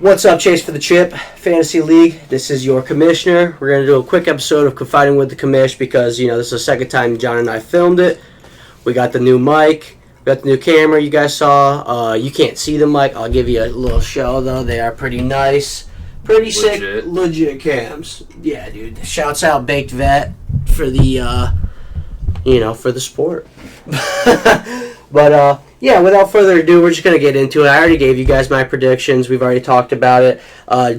What's up, Chase for the Chip Fantasy League? This is your commissioner. We're going to do a quick episode of Confiding with the Commish because, this is the second time John and I filmed it. We got the new mic. We got the new camera you guys saw. You can't see the mic. I'll give you a little show, though. They are pretty nice. Pretty sick, legit cams. Yeah, dude. Shouts out Baked Vet for the, for the sport. But, without further ado, we're just going to get into it. I already gave you guys my predictions. We've already talked about it.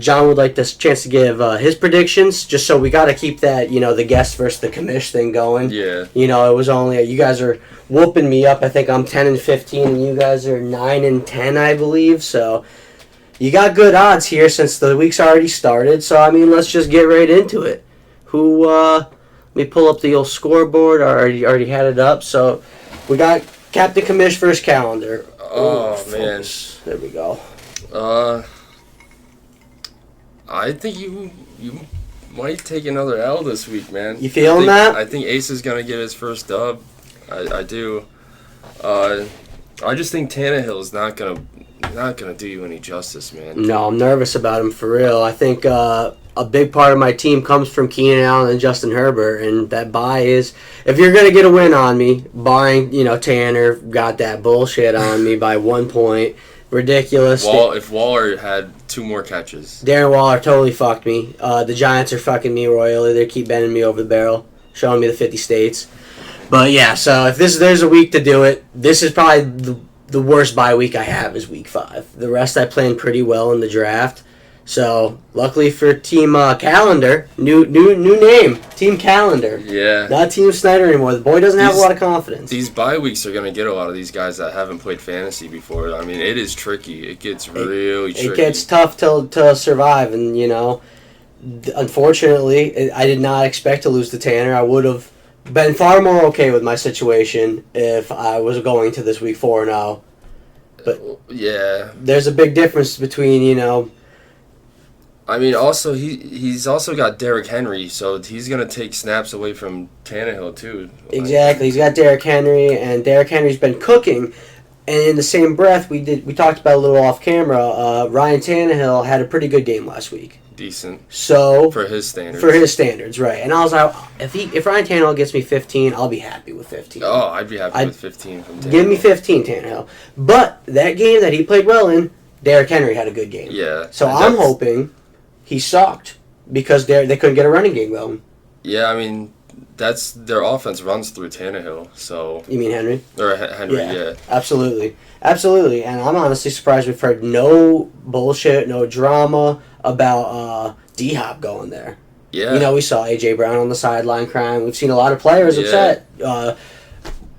John would like this chance to give his predictions, just so we got to keep that, the guest versus the commish thing going. Yeah. It was only, you guys are whooping me up. I think I'm 10-15, and you guys are 9-10, I believe. So you got good odds here since the week's already started. So, let's just get right into it. Let me pull up the old scoreboard. I already had it up. So we got Captain Commish versus Calendar. Oh, man. There we go. I think you might take another L this week, man. You feeling that? I think Ace is going to get his first dub. I do. I just think Tannehill's not gonna do you any justice, man. No, I'm nervous about him for real. I think a big part of my team comes from Keenan Allen and Justin Herbert, and that bye is, if you're going to get a win on me, barring, Tanner got that bullshit on me by 1 point, ridiculous. If Waller had 2 more catches. Darren Waller totally fucked me. The Giants are fucking me royally. They keep bending me over the barrel, showing me the 50 states. But yeah, so if there's a week to do it, this is probably the worst bye week I have is week 5. The rest I planned pretty well in the draft. So, luckily for Team Calendar, new name, Team Calendar. Yeah. Not Team Snyder anymore. The boy doesn't have a lot of confidence. These bye weeks are going to get a lot of these guys that haven't played fantasy before. It is tricky. It gets really tricky. It gets tough to survive, and, unfortunately, I did not expect to lose to Tanner. I would have been far more okay with my situation if I was going to this week 4-0. But yeah, there's a big difference between, also he's also got Derrick Henry, so he's gonna take snaps away from Tannehill too. Exactly, he's got Derrick Henry, and Derrick Henry's been cooking. And in the same breath, we talked about a little off camera. Ryan Tannehill had a pretty good game last week. Decent. So for his standards. For his standards, right? And I was like, if Ryan Tannehill gets me 15, I'll be happy with 15. Oh, I'd be happy with 15 from Tannehill. Give me 15, Tannehill. But that game that he played well in, Derrick Henry had a good game. Yeah. So I'm hoping he sucked because they couldn't get a running game going. Yeah, that's their offense runs through Tannehill. So you mean Henry? Or Henry, yeah. Absolutely. And I'm honestly surprised we've heard no bullshit, no drama about D-Hop going there. Yeah. We saw A.J. Brown on the sideline crying. We've seen a lot of players upset.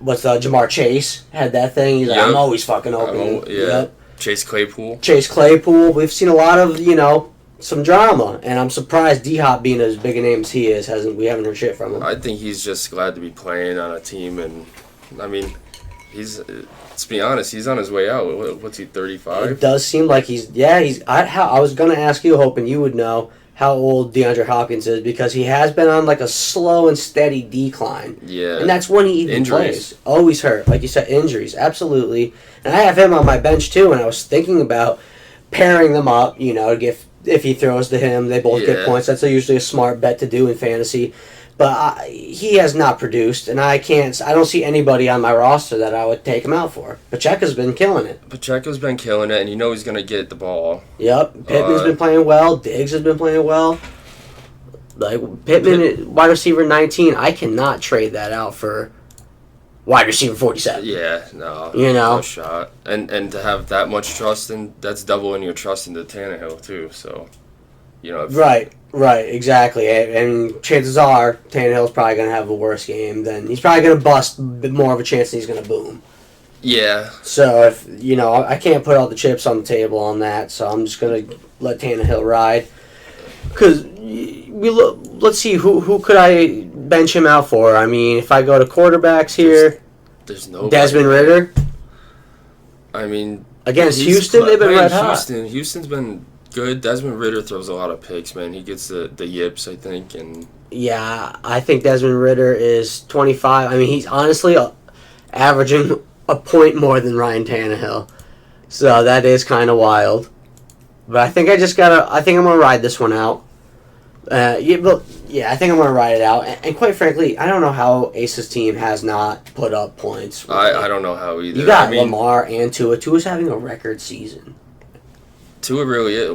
Jamar Chase had that thing. He's like, I'm always fucking open. Yep. Chase Claypool. We've seen a lot of, some drama, and I'm surprised D-Hop, being as big a name as he is, we haven't heard shit from him. I think he's just glad to be playing on a team, and let's be honest, he's on his way out. What's he, 35? It does seem like I was going to ask you, hoping you would know how old DeAndre Hopkins is, because he has been on like a slow and steady decline. Yeah. And that's when he even plays. Always hurt. Like you said, injuries, absolutely. And I have him on my bench too, and I was thinking about pairing them up, if he throws to him, they both get points. That's usually a smart bet to do in fantasy. But he has not produced, and I don't see anybody on my roster that I would take him out for. Pacheco's been killing it. And he's going to get the ball. Yep. Pittman's been playing well. Diggs has been playing well. Like, Pittman, wide receiver 19, I cannot trade that out for wide receiver 47. Yeah, no. No shot. And to have that much trust, that's doubling your trust into Tannehill, too, so, Right, exactly. And chances are Tannehill's probably going to have a worse game than he's probably going to bust, more of a chance than he's going to boom. Yeah. So if I can't put all the chips on the table on that, so I'm just going to let Tannehill ride. Because let's see, who could I bench him out for? If I go to quarterbacks here, there's no Desmond Ridder. Against Houston, they've been red hot. Houston's been good. Desmond Ridder throws a lot of picks, man. He gets the yips, I think, and yeah, I think Desmond Ridder is 25. He's honestly averaging a point more than Ryan Tannehill, so that is kind of wild. But I think I think I'm gonna ride this one out. I think I'm gonna ride it out. And quite frankly, I don't know how Ace's team has not put up points. I don't know how either. You got Lamar and Tua. Tua's having a record season. Tua really is.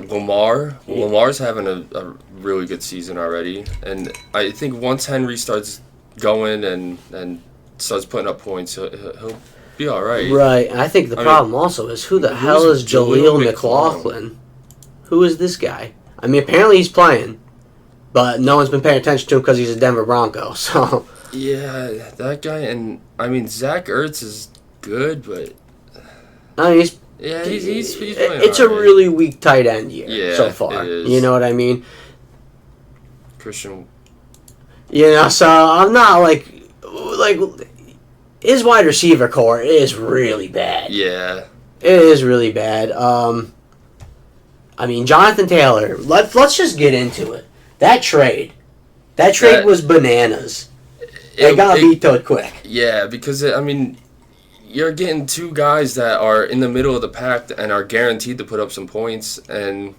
Lamar's having a really good season already, and I think once Henry starts going and starts putting up points, he'll be all right. Right, and I think the problem also is who the hell is Jaleel McLaughlin? Who is this guy? I mean, apparently he's playing, but no one's been paying attention to him because he's a Denver Bronco. So yeah, that guy, and I mean Zach Ertz is good, but I mean, he's playing. It's a really weak tight end year so far. It is. You know what I mean? Christian. So I'm not like his wide receiver core is really bad. Yeah, it is really bad. I mean, Jonathan Taylor. Let's just get into it. That trade was bananas. It got vetoed quick. Yeah, because you're getting two guys that are in the middle of the pack and are guaranteed to put up some points. And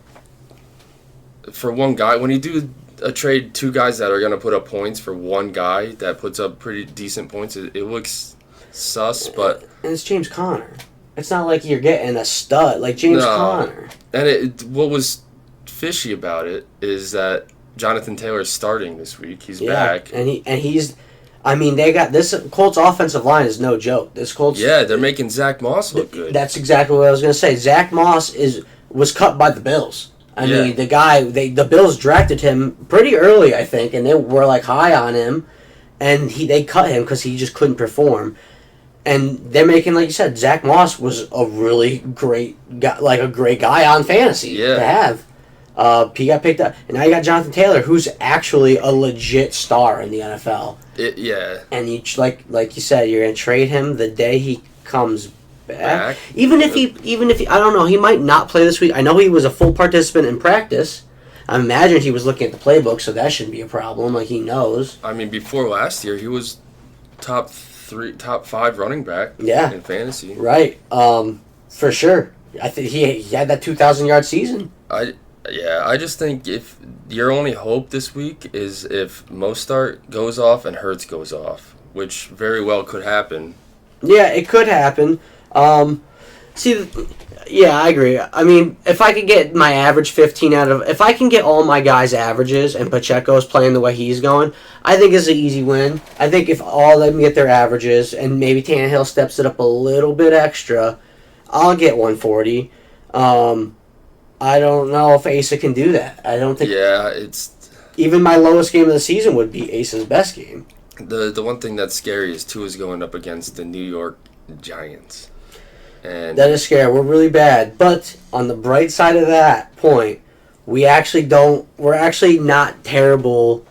for one guy, when you do a trade, two guys that are going to put up points for one guy that puts up pretty decent points, it looks sus. But and it's James Conner. It's not like you're getting a stud like James Conner. And what was fishy about it is that Jonathan Taylor's starting this week. He's back, and he's. I mean, they got this Colts offensive line is no joke. This Colts. Yeah, they're making Zach Moss look good. That's exactly what I was going to say. Zach Moss was cut by the Bills. I mean, the Bills drafted him pretty early, I think, and they were like high on him, and they cut him because he just couldn't perform. And they're making, like you said, Zach Moss was a really great guy, like a great guy on fantasy to have. He got picked up, and now you got Jonathan Taylor, who's actually a legit star in the NFL. And you like you said, you're gonna trade him the day he comes back. Even if he, I don't know, he might not play this week. I know he was a full participant in practice. I imagine he was looking at the playbook, so that shouldn't be a problem. Like he knows. I mean, before last year, he was top 5 running back. In fantasy. Right. For sure. I think he had that 2,000-yard season. I just think if your only hope this week is if Mostart goes off and Hurts goes off, which very well could happen. Yeah, it could happen. I agree. I mean, if I could get my average 15 if I can get all my guys' averages and Pacheco's playing the way he's going, I think it's an easy win. I think if all of them get their averages and maybe Tannehill steps it up a little bit extra, I'll get 140. I don't know if Asa can do that. I don't think. Yeah, it's. Even my lowest game of the season would be Asa's best game. The one thing that's scary is Tua's going up against the New York Giants. And that is scary. We're really bad. But on the bright side of that point, we're actually not terrible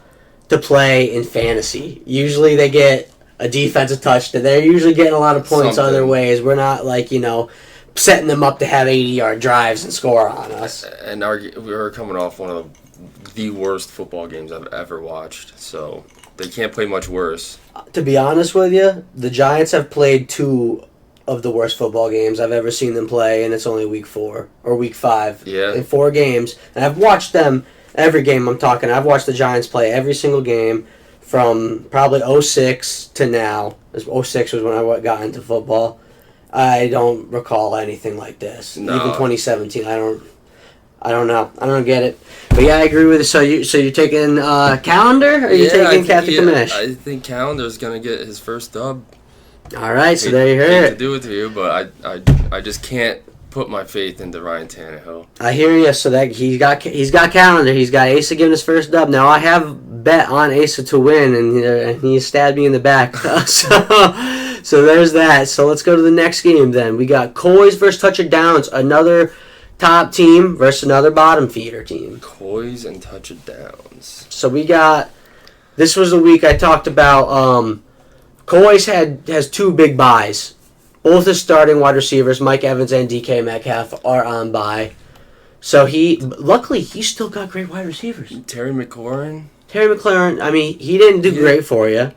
to play in fantasy. Usually they get a defensive touchdown. They're usually getting a lot of points other ways. We're not setting them up to have 80-yard drives and score on us. And we were coming off one of the worst football games I've ever watched, so they can't play much worse. To be honest with you, the Giants have played 2 of the worst football games I've ever seen them play, and it's only week 4 or week 5 in 4 games. And I've watched them every game I'm talking. I've watched the Giants play every single game from probably 06 to now. 06 was when I got into football. I don't recall anything like this. No. Even 2017, I don't know. I don't get it. But yeah, I agree with you. So you're taking Calendar, or you're taking Kathy Kamish? I think Calendar's gonna get his first dub. All right, so there you hear it. To do it to you, but I just can't put my faith into Ryan Tannehill. I hear you. So that he's got Calendar. He's got Asa giving his first dub. Now I have bet on Asa to win, and he stabbed me in the back. So there's that. So let's go to the next game then. We got Coys versus Toucher Downs, another top team versus another bottom feeder team. Coys and Toucher Downs. So we got. This was the week I talked about. Coys has 2 big buys. Both his starting wide receivers, Mike Evans and DK Metcalf, are on bye. So luckily he still got great wide receivers. Terry McLaurin. I mean, he didn't do great for you.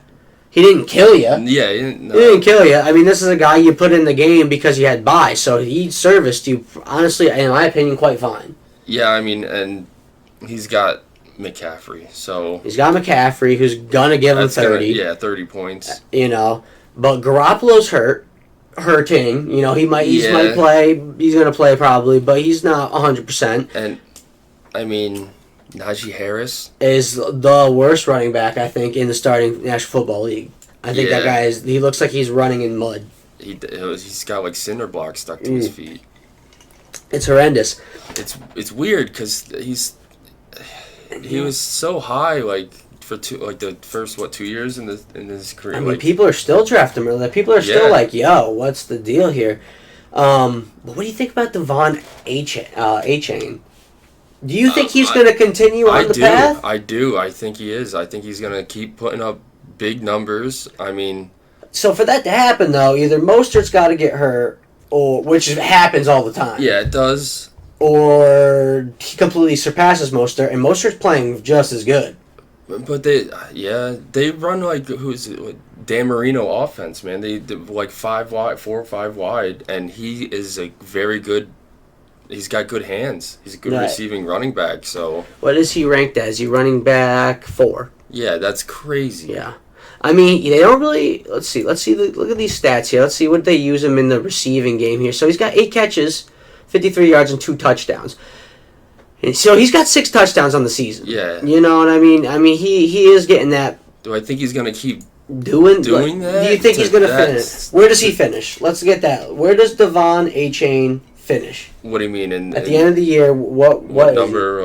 He didn't kill you. Yeah, he didn't. No. He didn't kill you. I mean, this is a guy you put in the game because you had bye, so he serviced you, honestly, in my opinion, quite fine. Yeah, I mean, and he's got McCaffrey, so He's got McCaffrey, who's gonna give him 30. 30 points. You know, but Garoppolo's hurting. You know, he might play. He's gonna play probably, but he's not 100%. And I mean, Najee Harris is the worst running back I think in the starting National Football League. I think that guy he looks like he's running in mud. He's got like cinder blocks stuck to his feet. It's horrendous. It's weird because he was so high like for the first 2 years in his career. I mean, people are still drafting him. People are still like, "Yo, what's the deal here?" But what do you think about Devon A-Chain? Do you think he's going to continue on the path? I do. I think he is. I think he's going to keep putting up big numbers. I mean, so for that to happen though, either Mostert's got to get hurt, or which happens all the time. Yeah, it does. Or he completely surpasses Mostert, and Mostert's playing just as good. But they run like Dan Marino offense, man. They like 5 wide, 4 or 5 wide, and he is a very good. He's got good hands. He's a good receiving running back. So what is he ranked as? He running back 4. Yeah, that's crazy. Yeah, I mean they don't really. Let's see. Look at these stats here. Let's see what they use him in the receiving game here. So he's got 8 catches, 53 yards, and 2 touchdowns. And so he's got 6 touchdowns on the season. Yeah. You know what I mean? I mean he is getting that. Do I think he's gonna keep doing that? Do you think he's gonna finish? Where does he finish? Let's get that. Where does Devon A-Chain finish? What do you mean? At the end of the year, what number?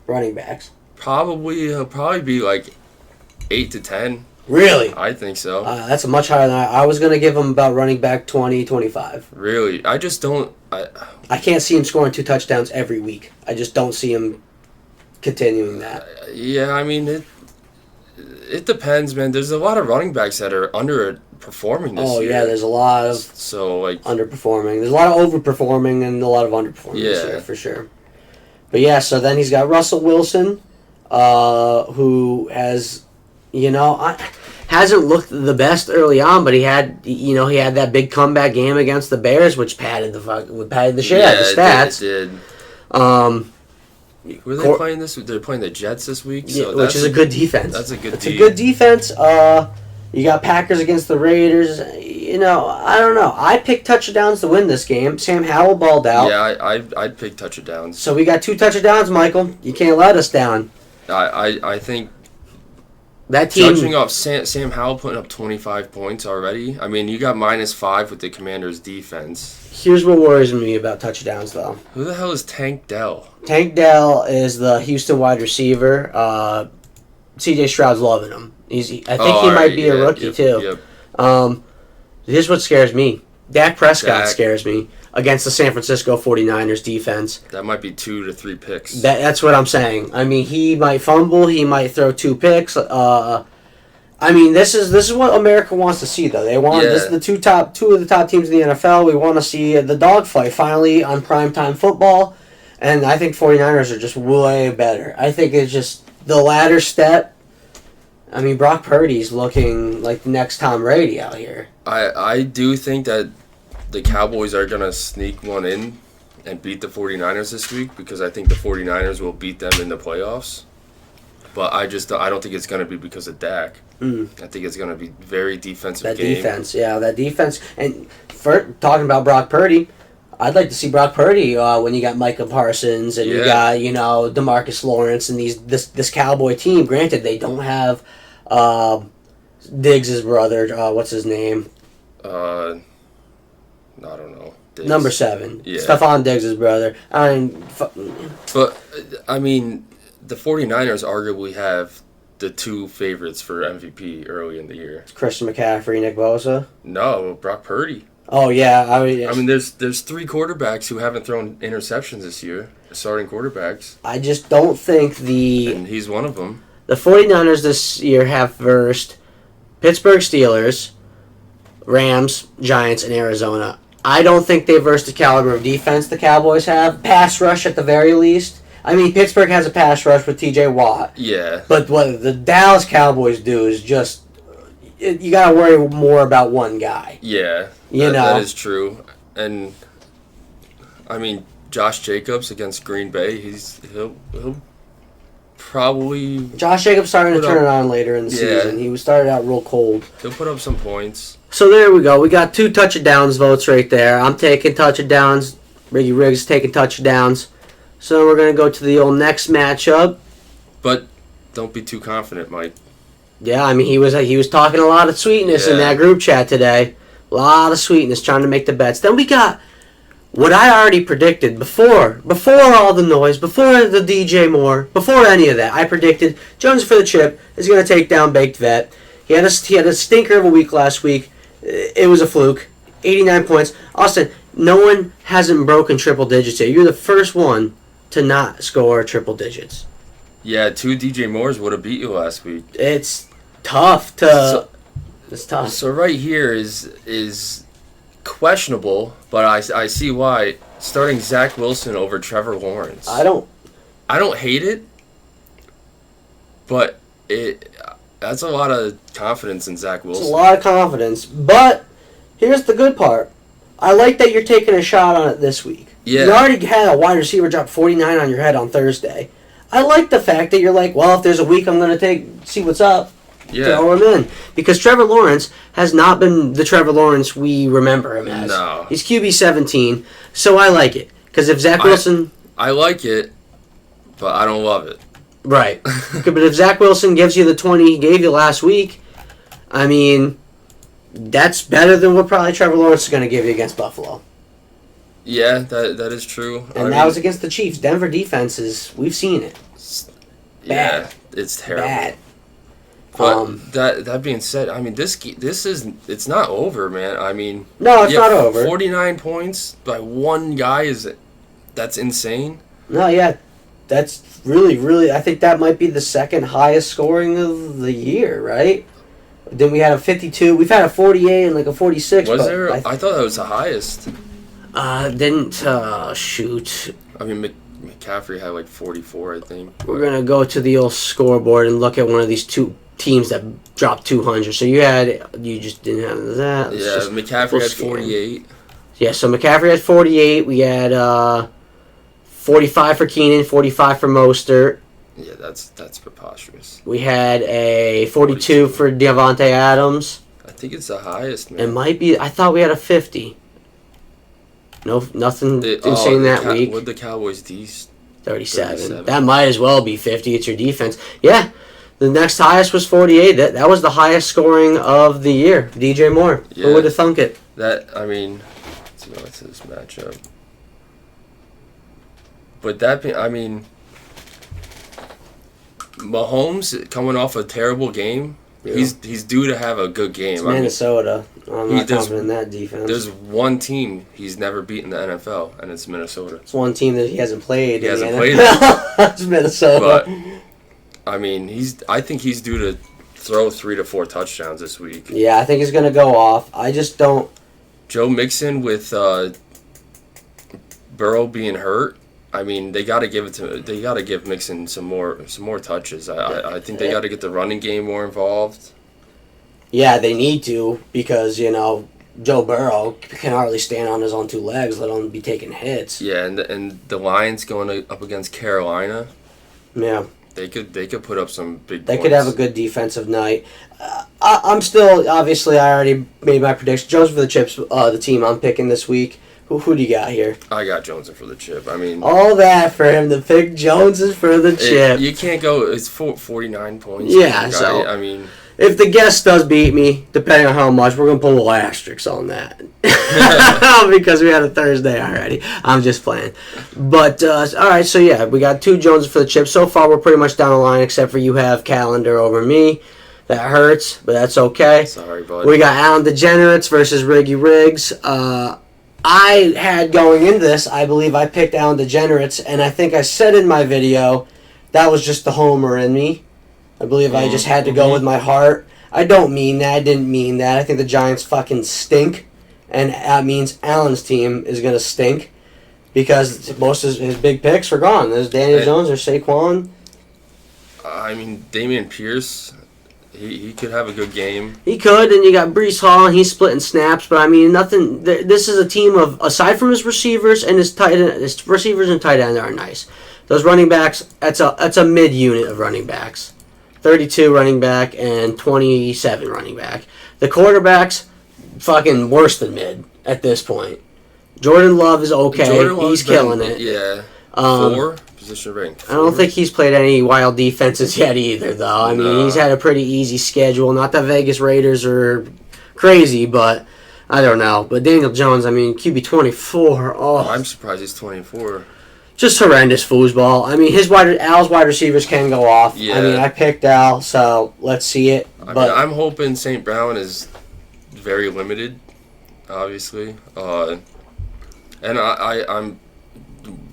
running backs. He'll probably be like 8 to 10. Really? I think so. That's a much higher than I was going to give him about running back 20, 25. Really? I just don't. I can't see him scoring 2 touchdowns every week. I just don't see him continuing that. Yeah, I mean it depends, man. There's a lot of running backs that are underperforming this year. Oh yeah, there's a lot of underperforming. There's a lot of overperforming and a lot of underperforming this year for sure. But yeah, so then he's got Russell Wilson, who has, hasn't looked the best early on, but he had that big comeback game against the Bears, which padded the shit out of the stats. It did. Were they playing this? They're playing the Jets this week, so which is a good defense. That's a good defense. You got Packers against the Raiders. I don't know. I picked touchdowns to win this game. Sam Howell balled out. Yeah, I'd pick touchdowns. So we got 2 touchdowns, Michael. You can't let us down. I think that team. Judging off Sam Howell putting up 25 points already. I mean, you got -5 with the Commanders' defense. Here's what worries me about touchdowns, though. Who the hell is Tank Dell? Tank Dell is the Houston wide receiver. C.J. Stroud's loving him. I think he might be a rookie, too. Yep. Here's what scares me. Dak Prescott scares me against the San Francisco 49ers defense. That might be 2 to 3 picks. That's what I'm saying. I mean, he might fumble. He might throw 2 picks. I mean, this is what America wants to see, though. They want this is the two of the top teams in the NFL. We want to see the dogfight finally on primetime football, and I think 49ers are just way better. I think it's just the latter step. I mean, Brock Purdy's looking like the next Tom Brady out here. I do think that the Cowboys are going to sneak one in and beat the 49ers this week because I think the 49ers will beat them in the playoffs. But I don't think it's going to be because of Dak. I think it's going to be very defensive game. That defense. And for talking about Brock Purdy, I'd like to see Brock Purdy when you got Micah Parsons and you got DeMarcus Lawrence and this Cowboy team. Granted, they don't have Diggs' brother. What's his name? I don't know. Diggs. Number 7. Yeah. Stephon Diggs' brother. But I mean, the 49ers arguably have the 2 favorites for MVP early in the year. Christian McCaffrey, Nick Bosa? No, Brock Purdy. Oh, yeah. I mean, there's 3 quarterbacks who haven't thrown interceptions this year, starting quarterbacks. I just don't think And he's one of them. The 49ers this year have versed Pittsburgh Steelers, Rams, Giants, and Arizona. I don't think they versed the caliber of defense the Cowboys have. Pass rush at the very least. I mean, Pittsburgh has a pass rush with T.J. Watt. Yeah. But what the Dallas Cowboys do is just... You got to worry more about one guy. Yeah. That is true. And, I mean, Josh Jacobs against Green Bay. He'll probably Josh Jacobs starting to turn it on later in the Yeah. season. He was started out real cold. he'll put up some points. So there we go. We got 2 touchdowns votes right there. I'm taking touchdowns. Riggy Riggs taking touchdowns. So we're going to go to the old next matchup. But don't be too confident, Mike. Yeah, I mean, he was talking a lot of sweetness in Yeah. that group chat today. A lot of sweetness trying to make the bets. Then we got what I already predicted before all the noise, before the DJ Moore, before any of that. I predicted Jones for the chip is going to take down Baked Vet. He had a stinker of a week last week. It was a fluke. 89 points. Austin, no one hasn't broken triple digits yet. You're the first one to not score triple digits. Yeah, 2 DJ Moores would have beat you last week. It's tough to. It's tough. So right here is questionable, but I see why. Starting Zach Wilson over Trevor Lawrence. I don't hate it, but that's a lot of confidence in Zach Wilson. It's a lot of confidence. But here's the good part. I like that you're taking a shot on it this week. Yeah. You already had a wide receiver drop 49 on your head on Thursday. I like the fact that you're like, well, if there's a week, I'm going to see what's up. Yeah. Throw him in. Because Trevor Lawrence has not been the Trevor Lawrence we remember him as. No. He's QB 17, so I like it. Because if Zach Wilson... I like it, but I don't love it. Right. But if Zach Wilson gives you the 20 he gave you last week, I mean, that's better than what probably Trevor Lawrence is going to give you against Buffalo. Yeah, that is true. And that was against the Chiefs. Denver defenses, we've seen it. Yeah, Bad. it's terrible. Bad. But that being said, I mean it's not over, man. I mean, No, it's not over. 49 points by one guy that's insane. No, yeah. That's really, really, I think that might be the second highest scoring of the year, right? Then we had a 52. We've had a 48 and like a 46. Was but there? I thought that was the highest. Shoot. I mean, McCaffrey had like 44, I think. We're going to go to the old scoreboard and look at one of these 2 teams that dropped 200. So you just didn't have that. Yeah, McCaffrey had 48. Yeah, so McCaffrey had 48. We had 45 for Keenan, 45 for Mostert. Yeah, that's preposterous. We had a 42 for Devontae Adams. I think it's the highest, man. It might be. I thought we had a 50. No, nothing insane that week. What the Cowboys D? 37. That might as well be 50. It's your defense. Yeah. The next highest was 48. That was the highest scoring of the year. DJ Moore. Yeah. Who would have thunk it? Let's see what's this matchup. But Mahomes coming off a terrible game. Yeah. He's due to have a good game. It's Minnesota. I'm not confident in that defense. There's one team he's never beaten in the NFL, and it's Minnesota. It's one team that he hasn't played. He hasn't played. It's Minnesota. But I think he's due to throw 3 to 4 touchdowns this week. Yeah, I think he's gonna go off. I just don't. Joe Mixon with Burrow being hurt. I mean, they got to give Mixon some more touches. I think they got to get the running game more involved. Yeah, they need to because Joe Burrow can hardly stand on his own 2 legs, let alone be taking hits. Yeah, and the Lions going up against Carolina. Yeah, they could put up some big. They points. could have a good defensive night. I'm still obviously I already made my prediction. Jones for the chips. The team I'm picking this week. Who do you got here? I got Jones for the chip. I mean, all that for him to pick Jones is for the chip. You can't go. It's 49 points. Yeah, so I mean, if the guest does beat me, depending on how much, we're gonna put a little asterisk on that because we had a Thursday already. I'm just playing, but all right. So yeah, we got 2 Jones for the chip. So far, we're pretty much down the line, except for you have Calendar over me. That hurts, but that's okay. Sorry, bud. We got Alan Degenerates versus Riggy Riggs. I had going into this, I believe I picked Alan Degenerates, and I think I said in my video that was just the homer in me. I believe I just had to go with my heart. I don't mean that. I didn't mean that. I think the Giants fucking stink, and that means Alan's team is going to stink because most of his big picks are gone. There's Daniel Jones or Saquon. I mean, Dameon Pierce, He could have a good game. He could, and you got Brees Hall, and he's splitting snaps. But I mean, nothing. This is a team of, aside from his receivers and his tight end, his receivers and tight end are nice. Those running backs, that's a mid unit of running backs, 32 running back and 27 running back. The quarterbacks, fucking worse than mid at this point. Jordan Love is okay. He's killing it. Yeah. 4 position rank. I don't think he's played any wild defenses yet either, though. I mean, he's had a pretty easy schedule. Not that Vegas Raiders are crazy, but I don't know. But Daniel Jones, I mean, QB 24. Oh, I'm surprised he's 24. Just horrendous foosball. I mean, Al's wide receivers can go off. Yeah. I mean, I picked Al, so let's see it. But I'm hoping St. Brown is very limited, obviously. And I'm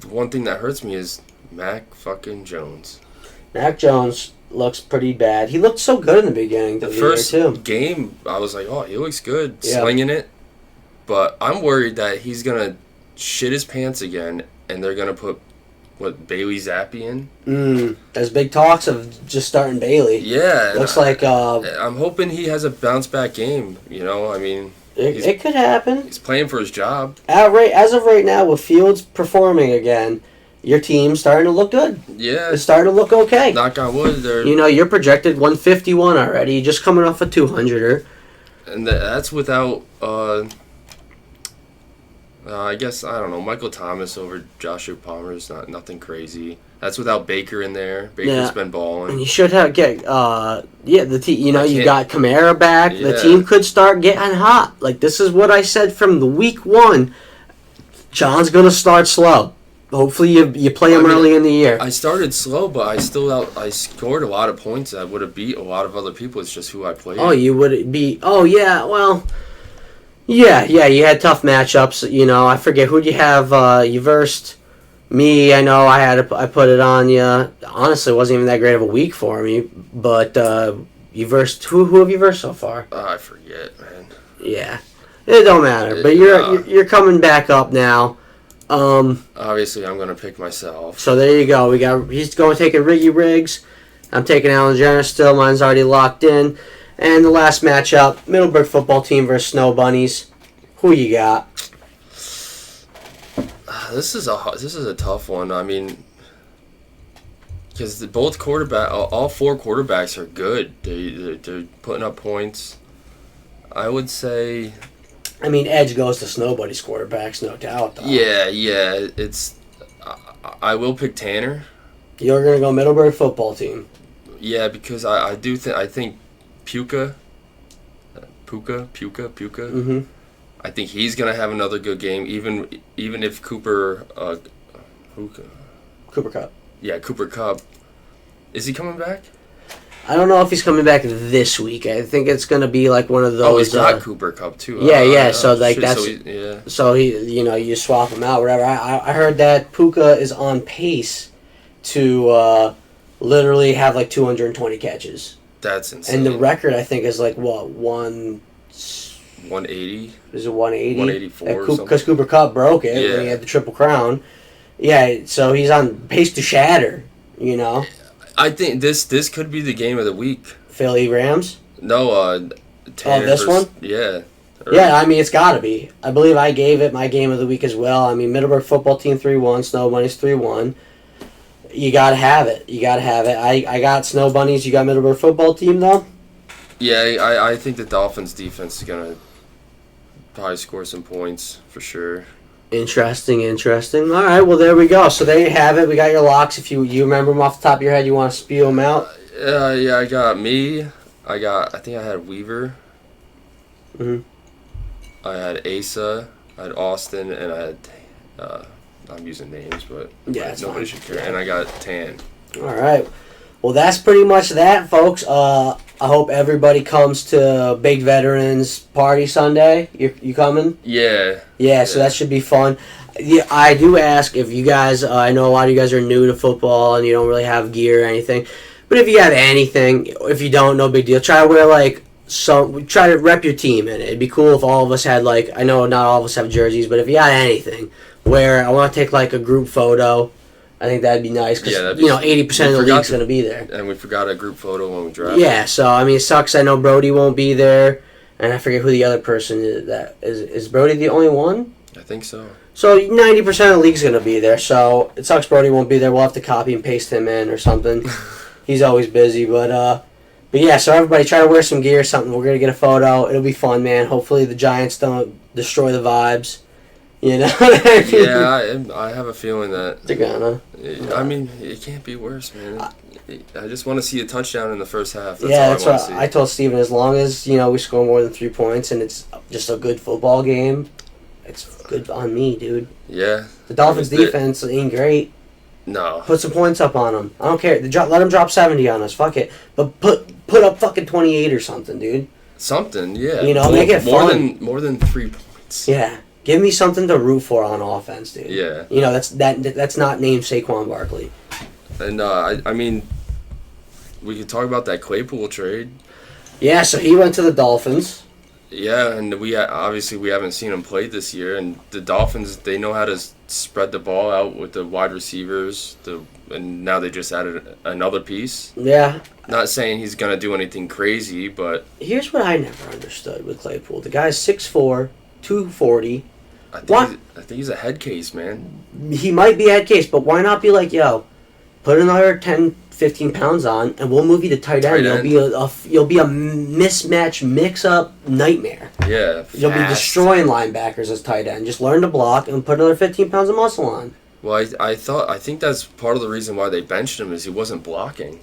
one thing that hurts me is Mac fucking Jones. Mac Jones looks pretty bad. He looked so good in the beginning The of the first year, too. game, I was like, oh, he looks good, Yeah. slinging it. But I'm worried that he's going to shit his pants again, and they're going to put, Bailey Zappi in? There's big talks of just starting Bailey. Yeah. Looks like... I'm hoping he has a bounce-back game, I mean... It could happen. He's playing for his job. As of right now, with Fields performing again, your team's starting to look good. Yeah. It's starting to look okay. Knock on wood. You're projected 151 already. You're just coming off a 200er. And that's without, I guess, I don't know, Michael Thomas over Joshua Palmer is nothing crazy. That's without Baker in there. Baker's been balling. And you should you got Kamara back. Yeah. The team could start getting hot. Like, this is what I said from the week one. John's going to start slow. Hopefully you play him early in the year. I started slow, but I scored a lot of points. I would have beat a lot of other people. It's just who I played. Oh, you would be... Oh, yeah, well... Yeah, you had tough matchups. I forget, who'd you have? You versed me. I know I put it on you. Honestly, it wasn't even that great of a week for me. But you versed... Who have you versed so far? I forget, man. Yeah. It don't matter. But you're coming back up now. Obviously, I'm going to pick myself. So there you go. He's going to take a Riggy Riggs. I'm taking Allen Jenner still. Mine's already locked in. And the last matchup, Middleburg football team versus Snow Bunnies. Who you got? This is a tough one. I mean, because all 4 quarterbacks are good. They're putting up points. I would say. I mean, edge goes to Snow Bunnies quarterbacks, no doubt. Though. Yeah. It's. I will pick Tanner. You're gonna go Middleburg football team. Yeah, because I think Puka. Mm-hmm. I think he's gonna have another good game, even if Cooper Cup. Yeah, Cooper Kupp. Is he coming back? I don't know if he's coming back this week. I think it's gonna be like one of those. Oh, he's got Cooper Kupp too. Yeah. So like that's. Yeah. So you swap him out, whatever. I heard that Puka is on pace to literally have like 220 catches. That's insane. And the record, I think, is like what 180. Is it 180? 184. Because Cooper Kupp broke it when he had the Triple Crown. Yeah, so he's on pace to shatter. I think this could be the game of the week. Philly Rams. No, Tanner this one. Yeah. Yeah, I mean it's got to be. I believe I gave it my game of the week as well. I mean Middleburg football team 3-1, Snow Bunnies 3-1. You gotta have it. I got Snow Bunnies. You got Middleburg football team though. Yeah, I think the Dolphins defense is gonna probably score some points for sure. Interesting. All right, well there we go. So there you have it. We got your locks. If you remember them off the top of your head, you want to spew them out. Yeah, I got me. I think I had Weaver. Mhm. I had Asa. I had Austin, and I had. I'm using names, but nobody should care. And I got Tan. All right. Well, that's pretty much that, folks. I hope everybody comes to Big Veterans Party Sunday. You coming? Yeah. Yeah, so that should be fun. Yeah, I do ask if you guys, I know a lot of you guys are new to football and you don't really have gear or anything, but if you have anything, if you don't, no big deal. Try to wear try to rep your team in it. It'd be cool if all of us had I know not all of us have jerseys, but if you got anything, I want to take a group photo I think that'd be nice because, Yeah, that'd be you know, sweet. 80% of the We forgot league's to- going to be there. And we forgot a group photo when we drafted. Yeah, so, I mean, it sucks. I know Brody won't be there, and I forget who the other person is. Is Brody the only one? I think so. So 90% of the league's going to be there, so it sucks Brody won't be there. We'll have to copy and paste him in or something. He's always busy, but yeah, so everybody try to wear some gear or something. We're going to get a photo. It'll be fun, man. Hopefully the Giants don't destroy the vibes. You know what I mean? Yeah, I have a feeling that. They're gonna. I mean, it can't be worse, man. I just want to see a touchdown in the first half. That's Yeah, all that's I want what to see. I told Steven. As long as, you know, we score more than 3 points and it's just a good football game, it's good on me, dude. Yeah. The Dolphins' I mean, defense ain't great. No. Put some points up on them. I don't care. Let them drop 70 on us. Fuck it. But put up fucking 28 or something, dude. Something, yeah. You know, make it more fun. More than 3 points. Yeah. Give me something to root for on offense, dude. Yeah. You know, that's not named Saquon Barkley. And I mean, we could talk about that Claypool trade. Yeah, so he went to the Dolphins. Yeah, and we haven't seen him play this year, and the Dolphins, they know how to spread the ball out with the wide receivers. And now they just added another piece. Yeah. Not saying he's gonna do anything crazy, but Here's what I never understood with Claypool. The guy's 6'4", 240. I think What? I think he's a head case, man. He might be head case, but why not be like, yo, put another 10, 15 pounds on, and we'll move you to tight end. Tight end. You'll be a mismatch, mix-up nightmare. Yeah, You'll be fast. destroying linebackers as tight end. Just learn to block and put another 15 pounds of muscle on. Well, I think that's part of the reason why they benched him is he wasn't blocking.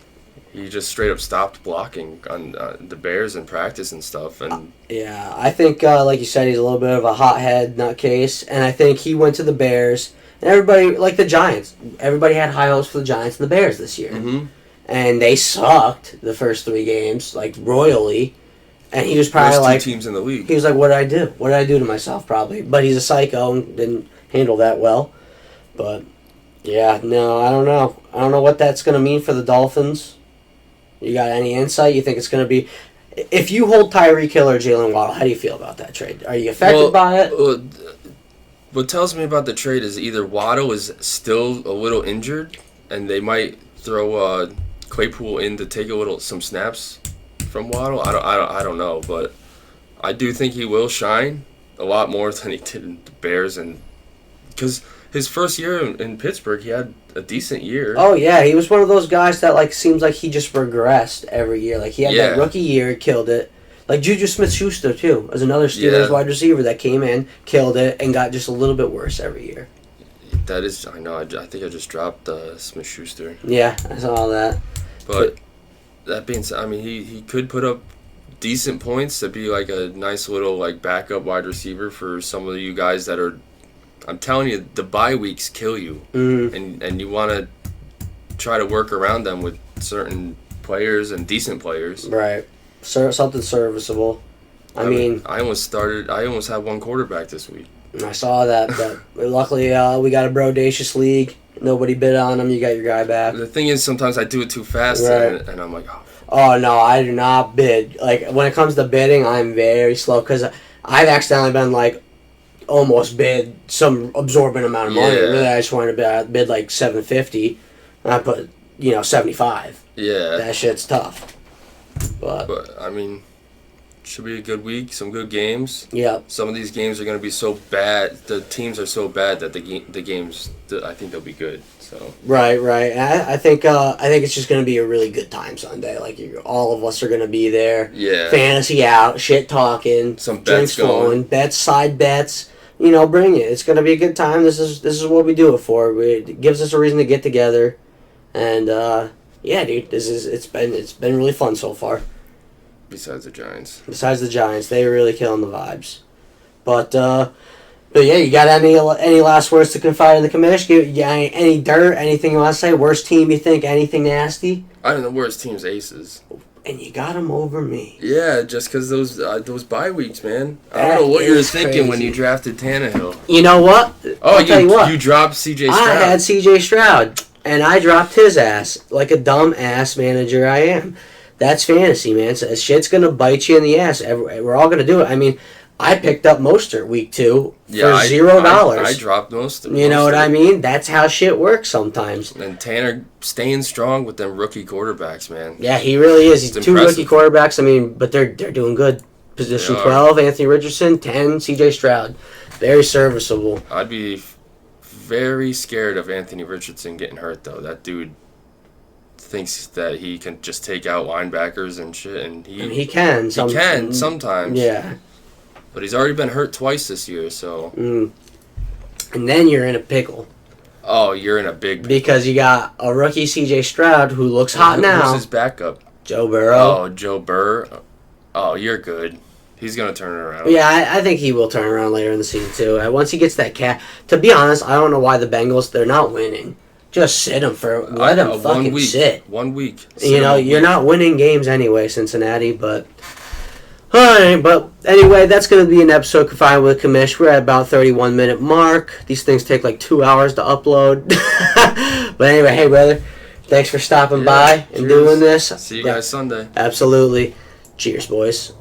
He just straight up stopped blocking on the Bears in practice and stuff. And Yeah, I think, like you said, he's a little bit of a hothead nutcase, and I think he went to the Bears. And everybody, like the Giants, everybody had high hopes for the Giants and the Bears this year. Mhm. And they sucked the first 3 games, like, royally. And he was probably Worst like, two teams in the league. he was like, what did I do? What did I do to myself, probably? But he's a psycho and didn't handle that well. But, yeah, no, I don't know. I don't know what that's going to mean for the Dolphins. You got any insight? You think it's going to be... If you hold Tyreek Hill or Jalen Waddle, how do you feel about that trade? Are you affected by it? What tells me about the trade is either Waddle is still a little injured, and they might throw Claypool in to take some snaps from Waddle. I don't know, but I do think he will shine a lot more than he did in the Bears, and because his first year in Pittsburgh, he had a decent year. Oh, yeah. He was one of those guys that, like, seems like he just regressed every year. Like, he had that rookie year, killed it. Like Juju Smith-Schuster, too, as another Steelers wide receiver that came in, killed it, and got just a little bit worse every year. That is, I know, I think I just dropped Smith-Schuster. Yeah, I saw that. But that being said, I mean, he could put up decent points to be like a nice little like backup wide receiver for some of you guys that are. I'm telling you, the bye weeks kill you, and you want to try to work around them with certain players and decent players. Right, something serviceable. I mean, I almost had one quarterback this week. I saw that. But luckily, we got a brodacious league. Nobody bid on him. You got your guy back. The thing is, sometimes I do it too fast, Right. and I'm like, oh. Oh, no, I do not bid. Like, when it comes to bidding, I'm very slow because I've accidentally been, like, almost bid some absorbent amount of money. Yeah. Really, I just wanted to bid like $750, and I put, $75. Yeah. That shit's tough. But I mean, should be a good week. Some good games. Yeah. Some of these games are going to be so bad. The teams are so bad that the games. I think they'll be good. So. Right. And I think it's just going to be a really good time Sunday. Like all of us are going to be there. Yeah. Fantasy out, shit talking, Some bets drinks flowing, going. side bets. Bring it. It's going to be a good time. This is what we do it for. It gives us a reason to get together, and yeah, dude, it's been really fun so far. Besides the Giants, they were really killing the vibes. But yeah, you got any last words to confide in the commish? Any dirt? Anything you want to say? Worst team you think? Anything nasty? I don't know. Worst team's Aces. And you got them over me. Yeah, just because those bye weeks, man. I don't know what you were thinking when you drafted Tannehill. You know what? I'll tell you what. You dropped C.J. Stroud. I had C.J. Stroud, and I dropped his ass like a dumb ass manager I am. That's fantasy, man. So shit's gonna bite you in the ass. We're all gonna do it. I mean, I picked up Mostert week 2 for Yeah, $0. I dropped most. You know what I mean? That's how shit works sometimes. And Tanner staying strong with them rookie quarterbacks, man. Yeah, he really is. He's It's 2 impressive. rookie quarterbacks. I mean, but they're doing good. Position They are. 12, Anthony Richardson. 10, C.J. Stroud. Very serviceable. I'd be very scared of Anthony Richardson getting hurt, though. That dude thinks that he can just take out linebackers and shit, and I mean, he can. he can sometimes. Yeah. But he's already been hurt twice this year, so. And then you're in a pickle. Oh, you're in a big. Because you got a rookie C.J. Stroud who looks hot now. Who's his backup? Joe Burrow. Oh, Joe Burr. Oh, you're good. He's gonna turn it around. Yeah, I think he will turn around later in the season too. Once he gets that to be honest, I don't know why the Bengals, they're not winning. Just sit him let him fucking sit. 1 week. You know, you're not winning games anyway, Cincinnati. But all right. But anyway, that's gonna be an episode confined with Commish. We're at about 31-minute mark. These things take like 2 hours to upload. But anyway, hey brother, thanks for stopping by and doing this. See you guys Sunday. Absolutely. Cheers, boys.